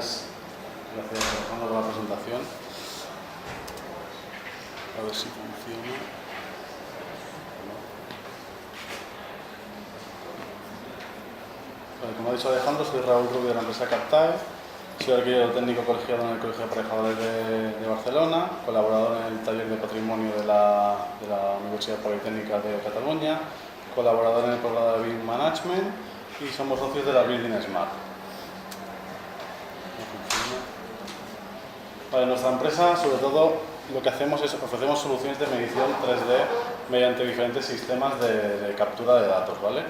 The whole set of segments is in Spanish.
Gracias Alejandro por la presentación. A ver si funciona. Bueno, como ha dicho Alejandro, soy Raúl Rubio de la empresa Captae. Soy arquitecto técnico colegiado en el Colegio de Aparejadores de Barcelona, colaborador en el taller de patrimonio de la Universidad Politécnica de Cataluña, colaborador en el programa de BIM Management y somos socios de la Building Smart. Vale, nuestra empresa, sobre todo, lo que hacemos es ofrecemos soluciones de medición 3D mediante diferentes sistemas de captura de datos, ¿vale?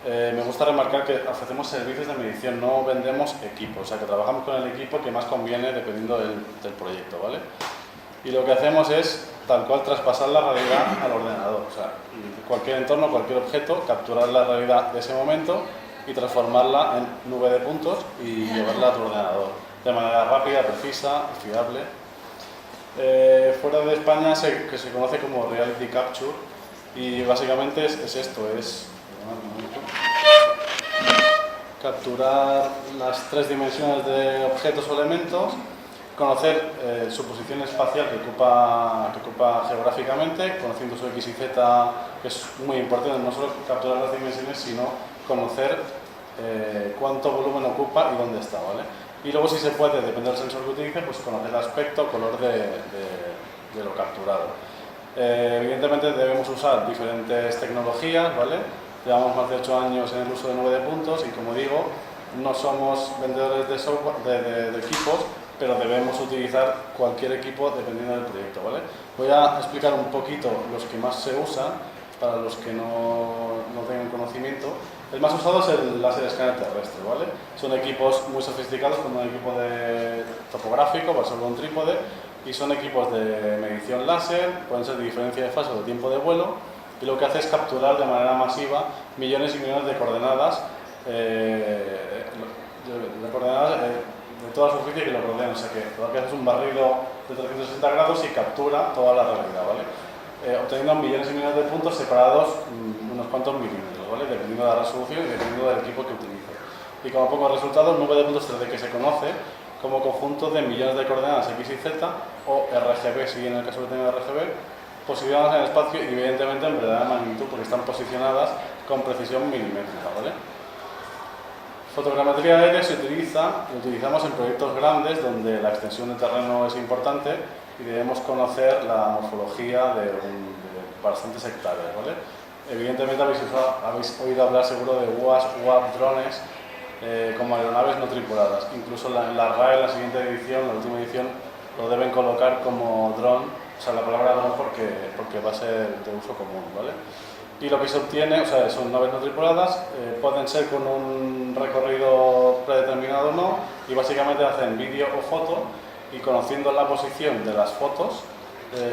Me gusta remarcar que ofrecemos servicios de medición, no vendemos equipos, o sea que trabajamos con el equipo que más conviene dependiendo del proyecto, ¿vale? Y lo que hacemos es, tal cual, traspasar la realidad al ordenador, o sea, cualquier entorno, cualquier objeto, capturar la realidad de ese momento y transformarla en nube de puntos y llevarla a tu ordenador, de manera rápida, precisa y fiable. Fuera de España se conoce como Reality Capture y básicamente es esto, es capturar las tres dimensiones de objetos o elementos, conocer su posición espacial que ocupa geográficamente, conociendo su X y Z, que es muy importante, no solo capturar las dimensiones, sino conocer cuánto volumen ocupa y dónde está, ¿vale? Y luego, si se puede, depende del sensor que utilice, pues conocer el aspecto, color de lo capturado. Evidentemente debemos usar diferentes tecnologías, ¿vale? Llevamos más de 8 años en el uso de nube de puntos y, como digo, no somos vendedores de software, de equipos, pero debemos utilizar cualquier equipo dependiendo del proyecto, ¿vale? Voy a explicar un poquito los que más se usan para los que no tengan conocimiento. El más usado es el láser escáner terrestre, ¿vale? Son equipos muy sofisticados, como un equipo de topográfico, va sobre un trípode, y son equipos de medición láser, pueden ser de diferencia de fase o de tiempo de vuelo, y lo que hace es capturar de manera masiva millones y millones de coordenadas, de toda la superficie que lo rodean, o sea que lo que hace es un barrido de 360 grados y captura toda la realidad, ¿vale? Obteniendo millones y millones de puntos separados unos cuantos milímetros, ¿vale? Dependiendo de la resolución y dependiendo del equipo que utilice. Y como pongo resultados, nube de puntos 3D que se conoce como conjunto de millones de coordenadas X y Z, o RGB, si en el caso que tenga RGB, posicionadas en el espacio y evidentemente en verdadera magnitud, porque están posicionadas con precisión milimétrica, ¿vale? Fotogrametría aérea lo utilizamos en proyectos grandes donde la extensión de terreno es importante y debemos conocer la morfología de bastantes hectáreas, ¿vale? Evidentemente habéis oído hablar seguro de UAS, UAP, drones, como aeronaves no tripuladas. Incluso en la RAE, en la siguiente edición, la última edición, lo deben colocar como dron, o sea, la palabra dron porque va a ser de uso común, ¿vale? Y lo que se obtiene, o sea, son naves no tripuladas, pueden ser con un recorrido predeterminado o no, y básicamente hacen vídeo o foto, y conociendo la posición de las fotos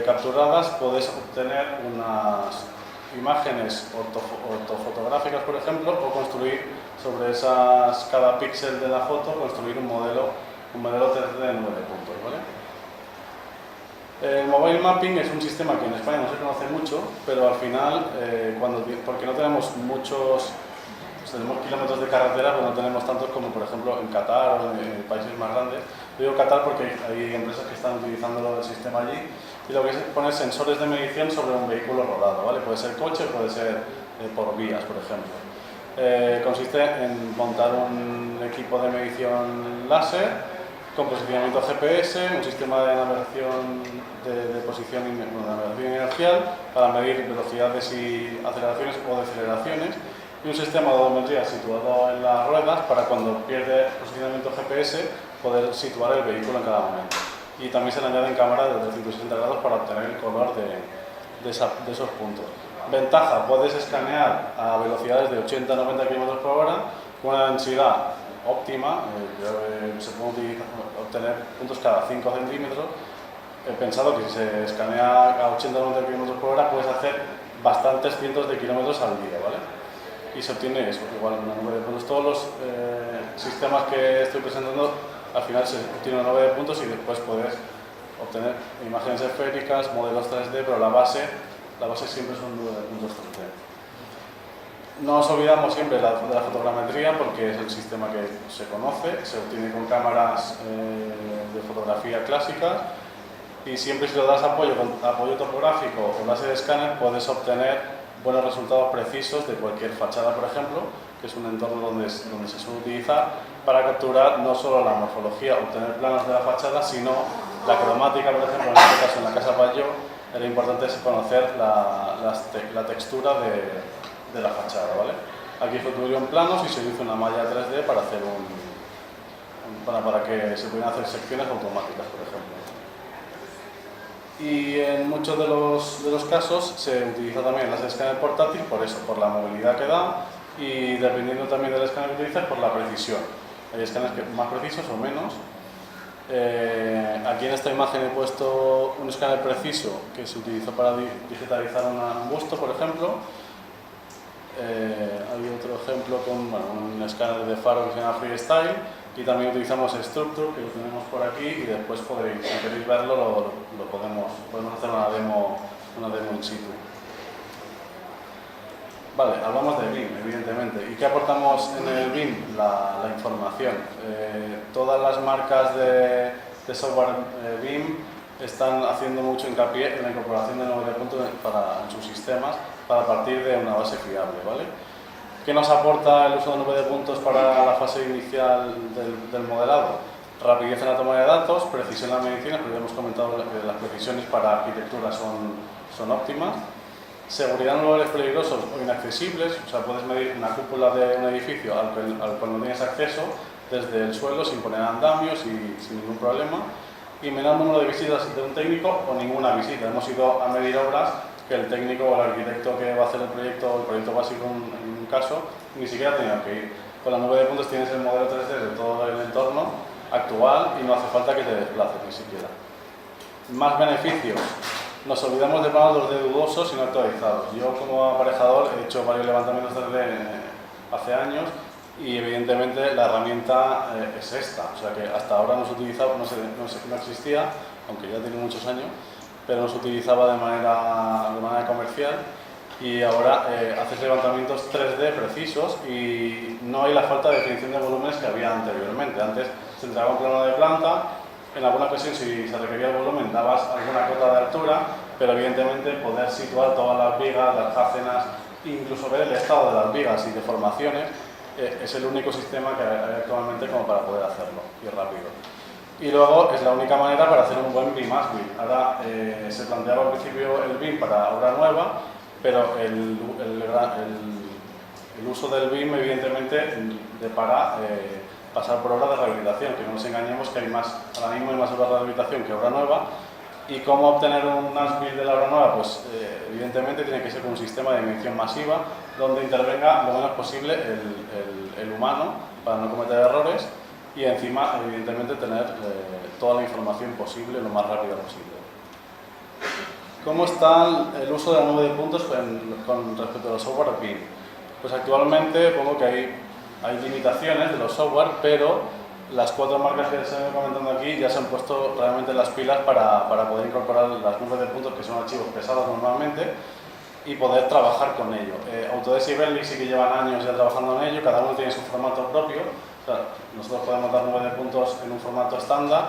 capturadas, podéis obtener unas imágenes ortofotográficas, por ejemplo, o construir sobre cada píxel de la foto, construir un modelo 3D de nube de puntos, ¿vale? El mobile mapping es un sistema que en España no se conoce mucho, pero al final, porque no tenemos tenemos kilómetros de carretera, pero no tenemos tantos como, por ejemplo, en Qatar o en países más grandes. Yo digo Qatar porque hay empresas que están utilizando el sistema allí, y lo que es poner sensores de medición sobre un vehículo rodado, ¿vale? Puede ser coche, puede ser por vías, por ejemplo. Consiste en montar un equipo de medición láser con posicionamiento GPS, un sistema de navegación de posición inercial para medir velocidades y aceleraciones o deceleraciones, y un sistema de odometría situado en las ruedas para, cuando pierde posicionamiento GPS, poder situar el vehículo en cada momento. Y también se le añaden cámaras de 360 grados para obtener el color de esos puntos. Ventaja: puedes escanear a velocidades de 80-90 km/h con una densidad óptima, se puede obtener puntos cada 5 centímetros. He pensado que si se escanea a 80-90 km/h puedes hacer bastantes cientos de kilómetros al día, ¿vale? Y se obtiene eso, igual una nube de puntos. Todos los sistemas que estoy presentando, al final se obtiene una nube de puntos y después puedes obtener imágenes esféricas, modelos 3D, pero la base siempre es una nube de puntos 3D. No nos olvidamos siempre de la fotogrametría porque es el sistema que se conoce, se obtiene con cámaras de fotografía clásicas y siempre si le das apoyo topográfico o láser escáner puedes obtener buenos resultados precisos de cualquier fachada, por ejemplo, que es un entorno donde se suele utilizar para capturar no solo la morfología, obtener planos de la fachada, sino la cromática, por ejemplo, en este caso en la Casa Batlló, era importante conocer la textura de la fachada, ¿vale? Aquí se obtuvieron planos y se hizo una malla 3D para hacer para que se pudieran hacer secciones automáticas, por ejemplo. Y en muchos de los casos se utiliza también el escáner portátil por eso, por la movilidad que da y dependiendo también del escáner que utilices, por la precisión. Hay escáneres más precisos o menos. Aquí en esta imagen he puesto un escáner preciso que se utilizó para digitalizar un busto, por ejemplo. Hay otro ejemplo con un escáner de faro que se llama Freestyle y también utilizamos Structure, que lo tenemos por aquí y después podréis, si queréis verlo, podemos hacer una demo in situ. Vale, hablamos de BIM, evidentemente. ¿Y qué aportamos en el BIM? La información. Todas las marcas de software BIM están haciendo mucho hincapié en la incorporación de nuevos puntos en sus sistemas para partir de una base fiable, ¿vale? ¿Qué nos aporta el uso de nube de puntos para la fase inicial del modelado? Rapidez en la toma de datos, precisión en las mediciones, porque ya hemos comentado que las precisiones para arquitectura son óptimas. Seguridad en lugares peligrosos o inaccesibles, o sea, puedes medir una cúpula de un edificio al cual no tienes acceso desde el suelo sin poner andamios y sin ningún problema. Y menor número de visitas de un técnico o ninguna visita. Hemos ido a medir obras que el técnico o el arquitecto que va a hacer el proyecto básico en un caso, ni siquiera ha tenido que ir. Con la nube de puntos tienes el modelo 3D de todo el entorno actual y no hace falta que te desplaces ni siquiera. Más beneficios. Nos olvidamos de planos 2D dudosos y no actualizados. Yo como aparejador he hecho varios levantamientos 3D hace años y evidentemente la herramienta es esta. O sea que hasta ahora no se utilizaba, no existía, aunque ya tiene muchos años, pero no se utilizaba de manera comercial y ahora haces levantamientos 3D precisos y no hay la falta de definición de volúmenes que había anteriormente. Antes se entregaba un plano de planta, en alguna ocasión si se requería el volumen dabas alguna cota de altura, pero evidentemente poder situar todas las vigas, las jácenas, incluso ver el estado de las vigas y deformaciones, es el único sistema que hay actualmente como para poder hacerlo y rápido. Y luego es la única manera para hacer un buen BIM as BIM. Ahora se planteaba al principio el BIM para obra nueva, pero el uso del BIM evidentemente depara pasar por obra de rehabilitación, que no nos engañemos que ahora mismo hay más obra de rehabilitación que obra nueva. ¿Y cómo obtener un as-built de la obra nueva? Pues evidentemente tiene que ser con un sistema de medición masiva donde intervenga lo menos posible el humano para no cometer errores y encima evidentemente tener toda la información posible lo más rápido posible. ¿Cómo está el uso de la nube de puntos con respecto a los software BIM? Pues actualmente pongo que hay limitaciones de los software, pero las 4 marcas que se están comentando aquí ya se han puesto realmente las pilas para poder incorporar las nubes de puntos, que son archivos pesados normalmente, y poder trabajar con ello. Autodesk y Bentley sí que llevan años ya trabajando en ello, cada uno tiene su formato propio. O sea, nosotros podemos dar nubes de puntos en un formato estándar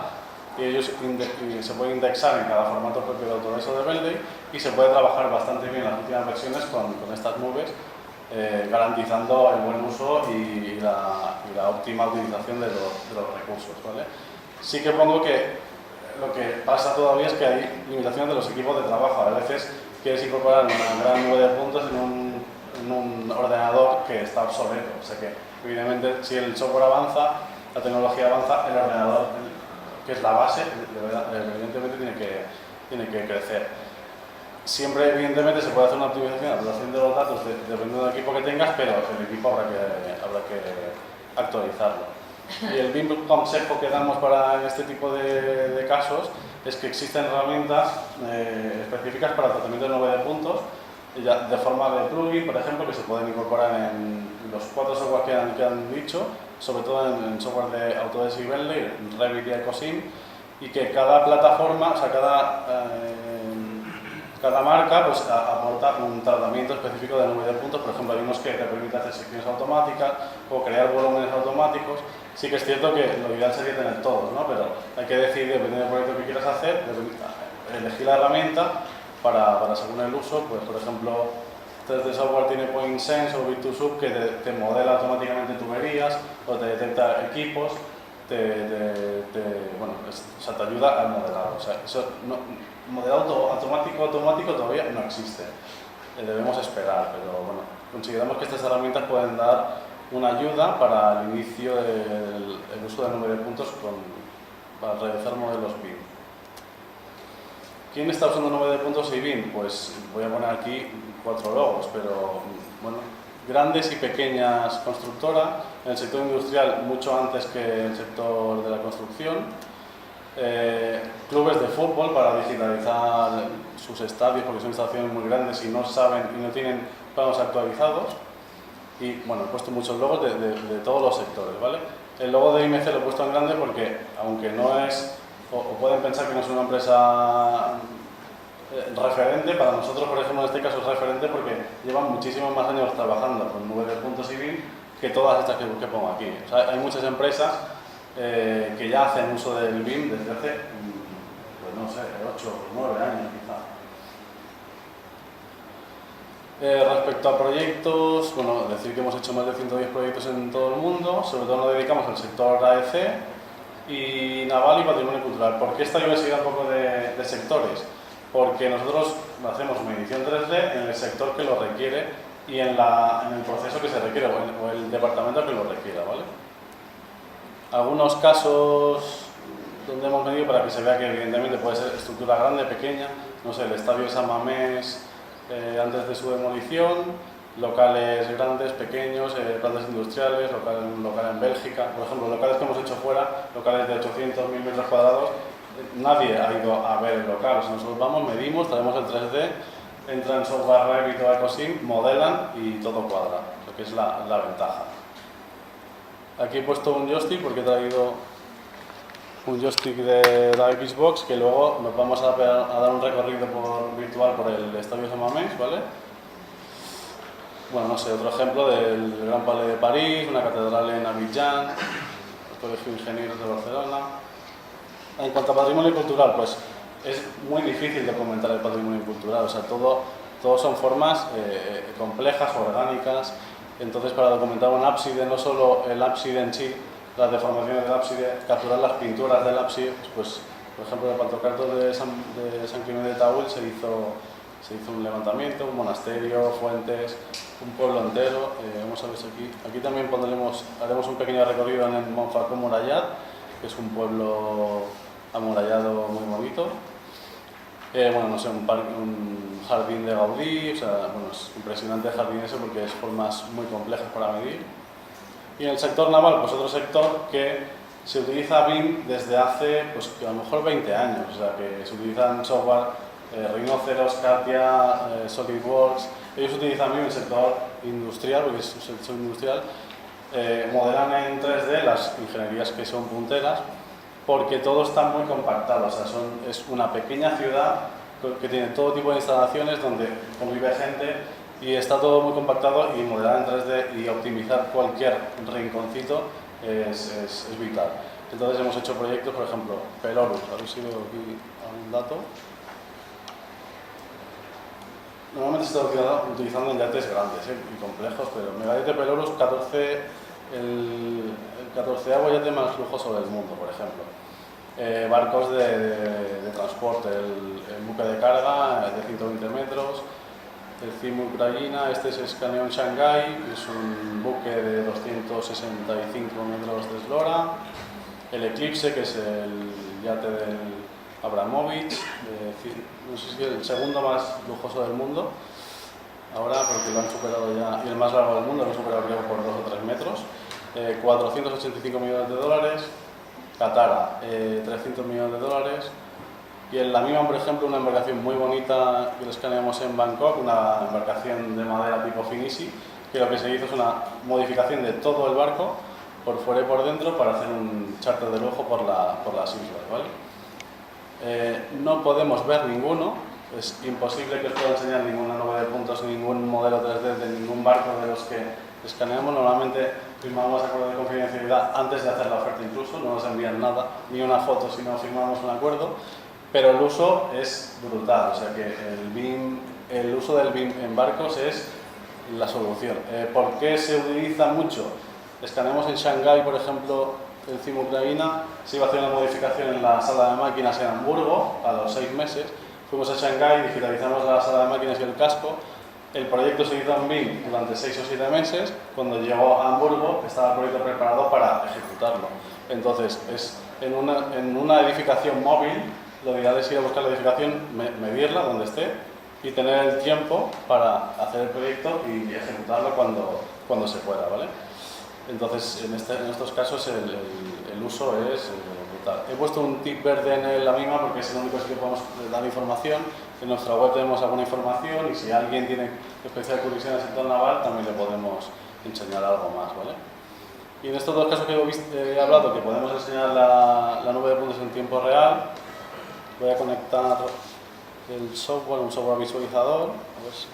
y ellos se pueden indexar en cada formato propio de Autodesk o de Bentley y se puede trabajar bastante bien en las últimas versiones con estas nubes, garantizando el buen uso y la óptima utilización de los recursos, ¿vale? Sí que pongo que lo que pasa todavía es que hay limitaciones de los equipos de trabajo. A veces quieres incorporar una gran nube de puntos en un ordenador que está obsoleto. O sea que, evidentemente, si el software avanza, la tecnología avanza, el ordenador, que es la base, evidentemente tiene que crecer. Siempre, evidentemente, se puede hacer una optimización de los datos dependiendo del equipo que tengas, pero el equipo habrá que actualizarlo. Y el BIM consejo que damos para este tipo de casos es que existen herramientas específicas para el tratamiento de nube de puntos, de forma de plugin, por ejemplo, que se pueden incorporar en los 4 software que han dicho, sobre todo en software de Autodesk y Bentley, Revit y Ecosim, y que cada plataforma, o sea, Cada marca pues, aporta un tratamiento específico de nube de puntos. Por ejemplo, hay unos que te permiten hacer secciones automáticas o crear volúmenes automáticos. Sí que es cierto que lo ideal sería tener todos, ¿no? Pero hay que decidir, dependiendo del proyecto que quieras hacer, elegir la herramienta para según el uso. Pues, por ejemplo, 3D Software tiene Point Sense o Virtuosub que te modela automáticamente tuberías o te detecta equipos, bueno, o sea, te ayuda al modelado. O sea, eso modelado automático todavía no existe. Debemos esperar, pero bueno, consideramos que estas herramientas pueden dar una ayuda para el inicio del uso de nube de puntos para realizar modelos BIM. ¿Quién está usando nube de puntos y BIM? Pues voy a poner aquí 4 logos, pero bueno, grandes y pequeñas constructoras, en el sector industrial mucho antes que el sector de la construcción, clubes de fútbol para digitalizar sus estadios porque son instalaciones muy grandes y no saben y no tienen planos actualizados. Y bueno, he puesto muchos logos de todos los sectores, ¿vale? El logo de IMC lo he puesto en grande porque, aunque no es, o pueden pensar que no es una empresa referente, para nosotros, por ejemplo, en este caso es referente porque llevan muchísimos más años trabajando con nube de puntos y BIM que todas estas que pongo aquí. O sea, hay muchas empresas que ya hacen uso del BIM desde hace, pues no sé, 8 o 9 años quizá. Respecto a proyectos, bueno, decir que hemos hecho más de 110 proyectos en todo el mundo, sobre todo nos dedicamos al sector AEC y naval y patrimonio cultural. ¿Por qué esta diversidad un poco de sectores? Porque nosotros hacemos medición 3D en el sector que lo requiere y en el proceso que se requiere o el departamento que lo requiera, ¿vale? Algunos casos donde hemos medido para que se vea que evidentemente puede ser estructura grande, pequeña, no sé, el estadio de San Mamés antes de su demolición, locales grandes, pequeños, plantas industriales, local en Bélgica, por ejemplo, locales que hemos hecho fuera, locales de 800, 1000 metros cuadrados, nadie ha ido a ver el local, o sea, nosotros vamos, medimos, traemos el 3D, entran en software Revit o Ecosim, modelan y todo cuadra, lo que es la ventaja. Aquí he puesto un joystick porque he traído un joystick de la Xbox que luego nos vamos a dar un recorrido virtual por el Estadio San Mamés, ¿vale? Bueno, no sé, otro ejemplo del Gran Palais de París, una catedral en Abidjan, el Colegio de Ingenieros de Barcelona. En cuanto a patrimonio cultural, pues es muy difícil documentar el patrimonio cultural, o sea, todo son formas complejas, orgánicas. Entonces, para documentar un ábside, no solo el ábside en sí, las deformaciones del ábside, capturar las pinturas del ábside, pues por ejemplo, en el Pantocrator de San Climent de Taúl se hizo un levantamiento, un monasterio, fuentes, un pueblo entero. Vamos a ver si aquí también haremos un pequeño recorrido en el Montfaucon Murallat, que es un pueblo amurallado muy bonito. Bueno, no sé, un jardín de Gaudí, o sea, bueno, es impresionante el jardín ese porque es formas muy complejas para medir. Y en el sector naval, pues otro sector que se utiliza BIM desde hace, pues a lo mejor 20 años, o sea, que se utilizan software Rhinoceros, Katia, SolidWorks. Ellos utilizan BIM en el sector industrial, porque es un sector industrial, modelan en 3D las ingenierías que son punteras, porque todo está muy compactado, o sea, es una pequeña ciudad que tiene todo tipo de instalaciones donde convive gente y está todo muy compactado y modelar en 3D y optimizar cualquier rinconcito es vital. Entonces hemos hecho proyectos, por ejemplo, Pelorus, a ver si veo aquí algún dato. Normalmente se está utilizando en yates grandes y complejos, pero Megayate Pelorus, el 14º yate más lujoso del mundo, por ejemplo. Barcos de transporte, el buque de carga de 120 metros, el CIM Ucrania, este es Scanion Shanghai, que es un buque de 265 metros de eslora, el Eclipse, que es el yate del Abramovich, no sé si es el segundo más lujoso del mundo, ahora porque lo han superado ya, y el más largo del mundo, lo han superado creo por 2 o 3 metros, 485 millones de dólares, Katara, 300 millones de dólares, y en la misma, por ejemplo, una embarcación muy bonita que lo escaneamos en Bangkok, una embarcación de madera tipo Finisi, que lo que se hizo es una modificación de todo el barco, por fuera y por dentro, para hacer un charter de lujo por las islas, ¿vale? No podemos ver ninguno, es imposible que os pueda enseñar ninguna nube de puntos, ningún modelo 3D de ningún barco de los que escaneamos. Normalmente firmamos acuerdo de confidencialidad antes de hacer la oferta incluso, no nos envían nada, ni una foto si no firmamos un acuerdo, pero el uso es brutal, o sea que el uso del BIM en barcos es la solución. ¿Por qué se utiliza mucho? Escaneamos en Shanghái, por ejemplo, encima Ucrania, se iba a hacer una modificación en la sala de máquinas en Hamburgo a los 6 meses. Fuimos a Shanghái, digitalizamos la sala de máquinas y el casco. El proyecto se hizo en BIM durante 6 o 7 meses. Cuando llegó a Hamburgo estaba el proyecto preparado para ejecutarlo. Entonces, en una edificación móvil, lo ideal es ir a buscar la edificación, medirla donde esté y tener el tiempo para hacer el proyecto y ejecutarlo cuando se pueda, ¿vale? Entonces, en estos casos el uso es brutal. He puesto un tip verde en la misma porque es el único sitio que podemos dar información. En nuestra web tenemos alguna información y si alguien tiene especial curiosidad en el sector naval, también le podemos enseñar algo más, ¿vale? Y en estos dos casos que he hablado, que podemos enseñar la nube de puntos en tiempo real, voy a conectar el software, un software visualizador. A ver si...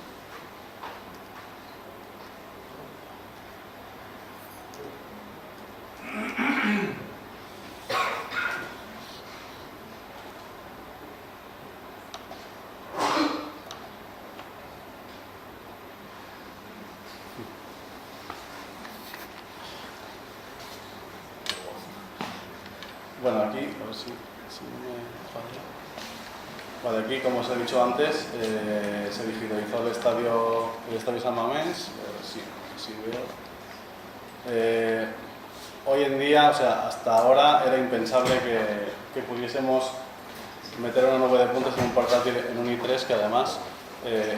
Bueno, aquí, a ver si me falla. Vale, aquí, como os he dicho antes, se digitalizó el estadio San Mamés. Si veo. Hoy en día, o sea, hasta ahora era impensable que pudiésemos meter una nube de puntos en un portátil, en un i3, que además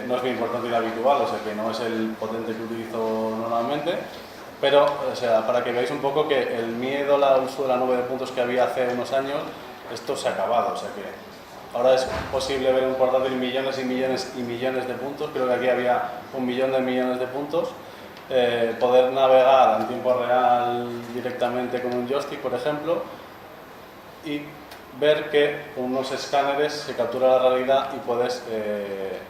no es mi portátil habitual, o sea que no es el potente que utilizo normalmente. Pero, o sea, para que veáis un poco que el miedo al uso de la nube de puntos que había hace unos años, esto se ha acabado. O sea que ahora es posible ver un portátil millones y millones y millones de puntos. Creo que aquí había 1 millón de millones de puntos. Poder navegar en tiempo real directamente con un joystick, por ejemplo, y ver que con unos escáneres se captura la realidad y puedes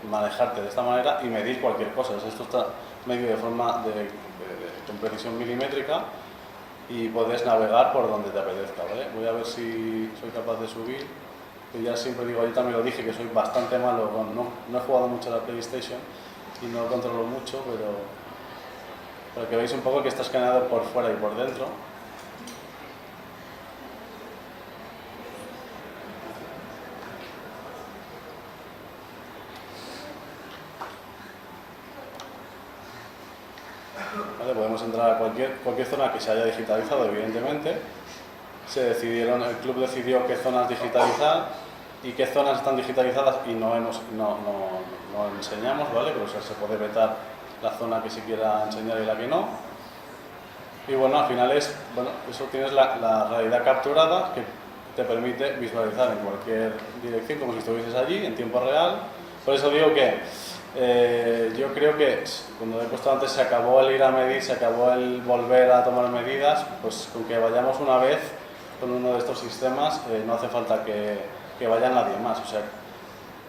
manejarte de esta manera y medir cualquier cosa. O sea, esto está medido de forma con precisión milimétrica y puedes navegar por donde te apetezca, ¿vale? Voy a ver si soy capaz de subir, que ya siempre digo, yo también lo dije, que soy bastante malo, no he jugado mucho a la PlayStation y no lo controlo mucho, pero para que veáis un poco que está escaneado por fuera y por dentro. ¿Vale? Podemos entrar a cualquier zona que se haya digitalizado, evidentemente. El club decidió qué zonas digitalizar y qué zonas están digitalizadas y no enseñamos, ¿vale? Pero, o sea, se puede vetar la zona que se quiera enseñar y la que no. Y bueno, al final eso tienes la realidad capturada que te permite visualizar en cualquier dirección como si estuvieses allí en tiempo real. Por eso digo que yo creo que, cuando he puesto antes, se acabó el ir a medir, se acabó el volver a tomar medidas. Pues con que vayamos una vez con uno de estos sistemas no hace falta que vaya nadie más. O sea,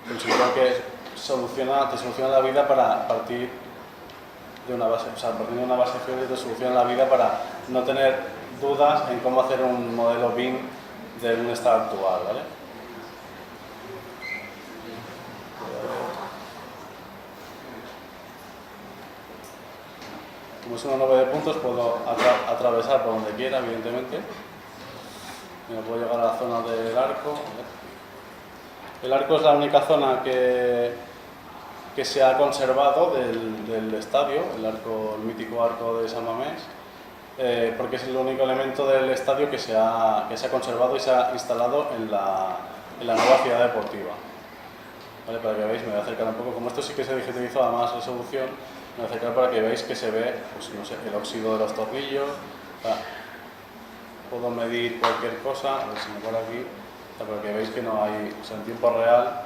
considero que te soluciona la vida para partir de una base, o sea, partiendo de una base fiable te soluciona la vida para no tener dudas en cómo hacer un modelo BIM de un estado actual, ¿vale? Como es una nube de puntos, puedo atravesar por donde quiera, evidentemente. Me puedo llegar a la zona del arco. El arco es la única zona que se ha conservado del estadio, el mítico arco de San Mamés, porque es el único elemento del estadio que se ha conservado y se ha instalado en la nueva ciudad deportiva. ¿Vale? Para que veáis, me voy a acercar un poco, como esto sí que se digitalizó a más resolución, me voy a acercar para que veáis que se ve, pues, no sé, el óxido de los tornillos. Puedo medir cualquier cosa, a ver si me paro aquí, para que veáis que no hay, o sea, en tiempo real,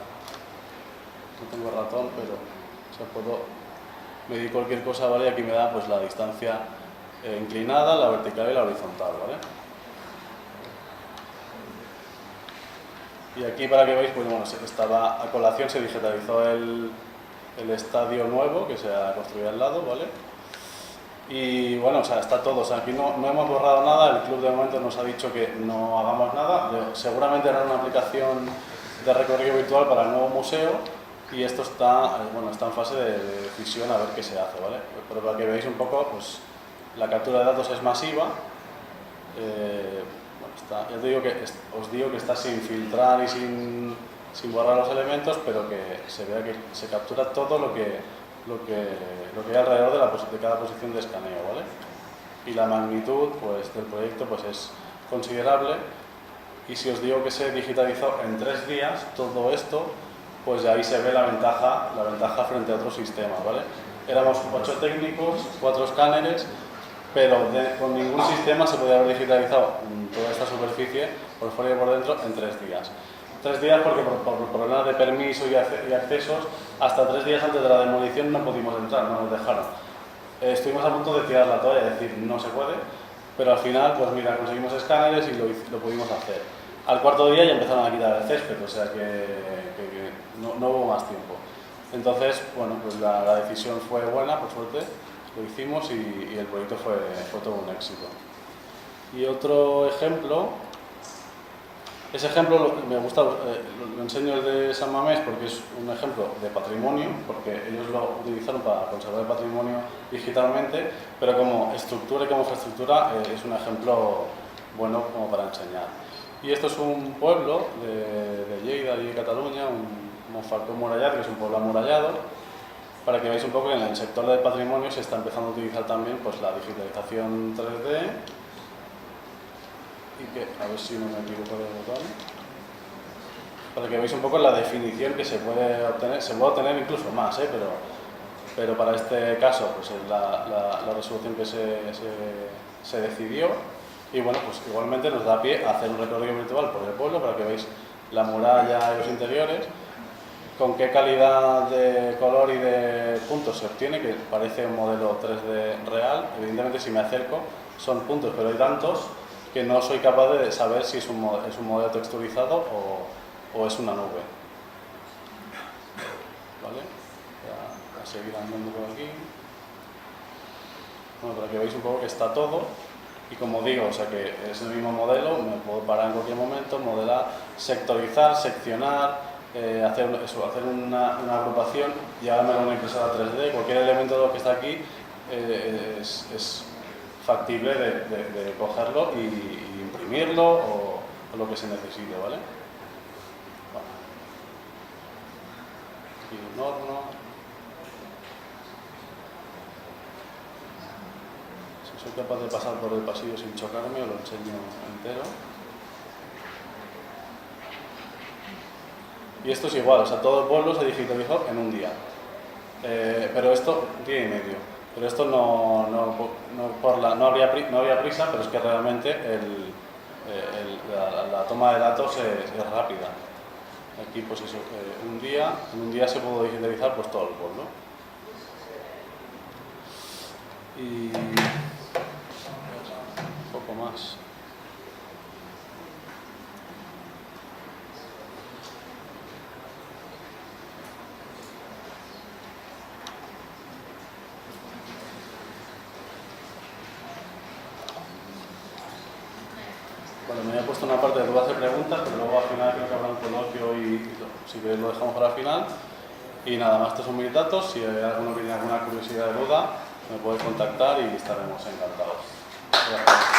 no tengo ratón, pero, o sea, puedo medir cualquier cosa, ¿vale? Y aquí me da, pues, la distancia inclinada, la vertical y la horizontal, ¿vale? Y aquí, para que veáis, pues bueno, estaba a colación, se digitalizó el estadio nuevo que se ha construido al lado, ¿vale? Y bueno, o sea, está todo, o sea, aquí no hemos borrado nada, el club de momento nos ha dicho que no hagamos nada, seguramente harán una aplicación de recorrido virtual para el nuevo museo y esto está, bueno, está en fase de decisión a ver qué se hace, ¿vale? Pero para que veáis un poco, pues la captura de datos es masiva, bueno, ya te digo que os digo que está sin filtrar y sin borrar los elementos, pero que se vea que se captura todo lo que hay alrededor de cada posición de escaneo, ¿vale? Y la magnitud, pues, del proyecto, pues, es considerable, y si os digo que se digitalizó en 3 días todo esto, pues de ahí se ve la ventaja frente a otros sistemas, ¿vale? Éramos 8 técnicos, 4 escáneres, pero con ningún sistema se podía haber digitalizado toda esta superficie por fuera y por dentro en 3 días. 3 días porque por problemas de permiso y accesos, hasta 3 días antes de la demolición no pudimos entrar, no nos dejaron. Estuvimos a punto de tirar la toalla, es decir, no se puede, pero al final, pues mira, conseguimos escáneres y lo pudimos hacer. Al 4.º día ya empezaron a quitar el césped, o sea que no hubo más tiempo. Entonces, bueno, pues la decisión fue buena, por suerte, lo hicimos y el proyecto fue todo un éxito. Y otro ejemplo, ese ejemplo me gusta, lo enseño el de San Mamés porque es un ejemplo de patrimonio, porque ellos lo utilizaron para conservar el patrimonio digitalmente, pero como estructura y como infraestructura es un ejemplo bueno como para enseñar. Y esto es un pueblo de Lleida y de Cataluña, un Monfalcó murallat, que es un pueblo amurallado, para que veáis un poco que en el sector del patrimonio se está empezando a utilizar también pues, la digitalización 3D, y que, a ver si no me equivoco del botón, para que veáis un poco la definición que se puede obtener incluso más, pero para este caso pues es la resolución que se decidió, y bueno, pues igualmente nos da pie a hacer un recorrido virtual por el pueblo para que veáis la muralla y los interiores, con qué calidad de color y de puntos se obtiene, que parece un modelo 3D real. Evidentemente si me acerco son puntos, pero hay tantos que no soy capaz de saber si es un modelo texturizado o es una nube. ¿Vale? Voy a seguir andando por aquí. Bueno, para que veáis un poco que está todo. Y como digo, o sea que es el mismo modelo, me puedo parar en cualquier momento, modelar, sectorizar, seccionar, hacer una agrupación, llevármelo a una impresora 3D, cualquier elemento de lo que está aquí es factible de cogerlo y imprimirlo o lo que se necesite, ¿vale? Bueno. Aquí un horno. Si soy capaz de pasar por el pasillo sin chocarme, os lo enseño entero. Y esto es igual, o sea, todo el pueblo se digitalizó en un día. Pero esto, un día y medio. Pero esto no había prisa, pero es que realmente la toma de datos es rápida. Aquí, pues eso, en un día se pudo digitalizar pues todo el pueblo. Y un poco más. Bueno, me había puesto una parte de dudas y preguntas, pero luego al final creo que habrá un coloquio y si queréis lo dejamos para el final. Y nada más, estos son mis datos. Si hay alguno que tiene alguna curiosidad o duda, me podéis contactar y estaremos encantados. Gracias.